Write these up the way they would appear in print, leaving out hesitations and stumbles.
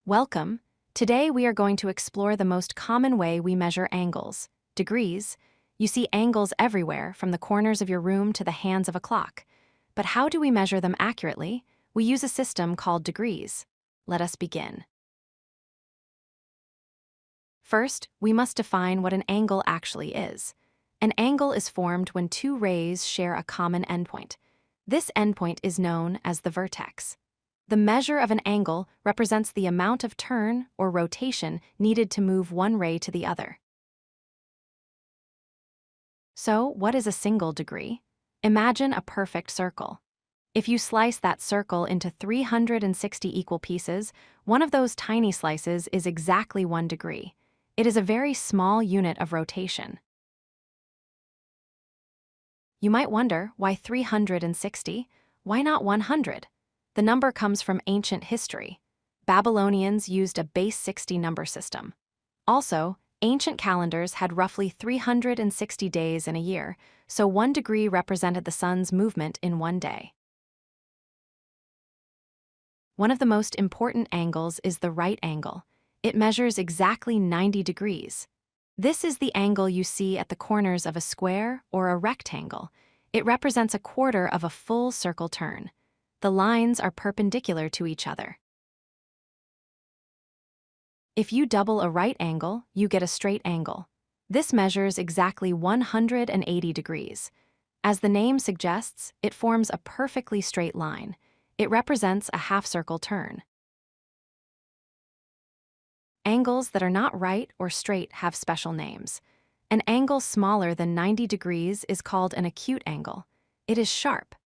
Welcome. Today we are going to explore the most common way we measure angles, degrees. You see angles everywhere, from the corners of your room to the hands of a clock. But how do we measure them accurately? We use a system called degrees. Let us begin. First, we must define what an angle actually is. An angle is formed when two rays share a common endpoint. This endpoint is known as the vertex. The measure of an angle represents the amount of turn or rotation needed to move one ray to the other. So, what is a single degree? Imagine a perfect circle. If you slice that circle into 360 equal pieces, one of those tiny slices is exactly 1 degree. It is a very small unit of rotation. You might wonder, why 360? Why not 100? The number comes from ancient history. Babylonians used a base 60 number system. Also, ancient calendars had roughly 360 days in a year, so 1 degree represented the sun's movement in one day. One of the most important angles is the right angle. It measures exactly 90 degrees. This is the angle you see at the corners of a square or a rectangle. It represents a quarter of a full circle turn. The lines are perpendicular to each other. If you double a right angle, you get a straight angle. This measures exactly 180 degrees. As the name suggests, it forms a perfectly straight line. It represents a half-circle turn. Angles that are not right or straight have special names. An angle smaller than 90 degrees is called an acute angle. It is sharp.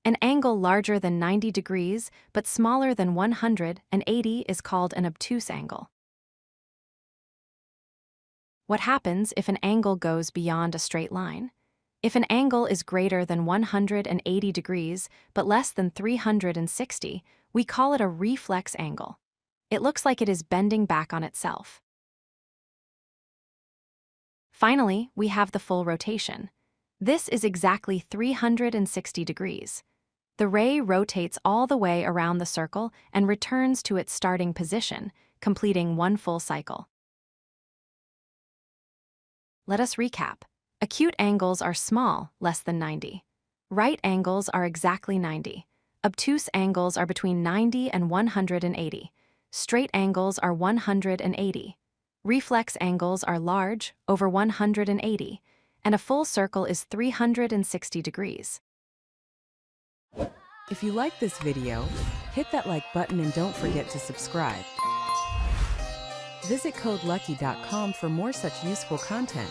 An angle larger than 90 degrees but smaller than 180 is called an obtuse angle. What happens if an angle goes beyond a straight line? If an angle is greater than 180 degrees but less than 360, we call it a reflex angle. It looks like it is bending back on itself. Finally, we have the full rotation. This is exactly 360 degrees. The ray rotates all the way around the circle and returns to its starting position, completing 1 full cycle. Let us recap. Acute angles are small, less than 90. Right angles are exactly 90. Obtuse angles are between 90 and 180. Straight angles are 180. Reflex angles are large, over 180. And a full circle is 360 degrees. If you like this video, hit that like button and don't forget to subscribe. Visit codelucky.com for more such useful content.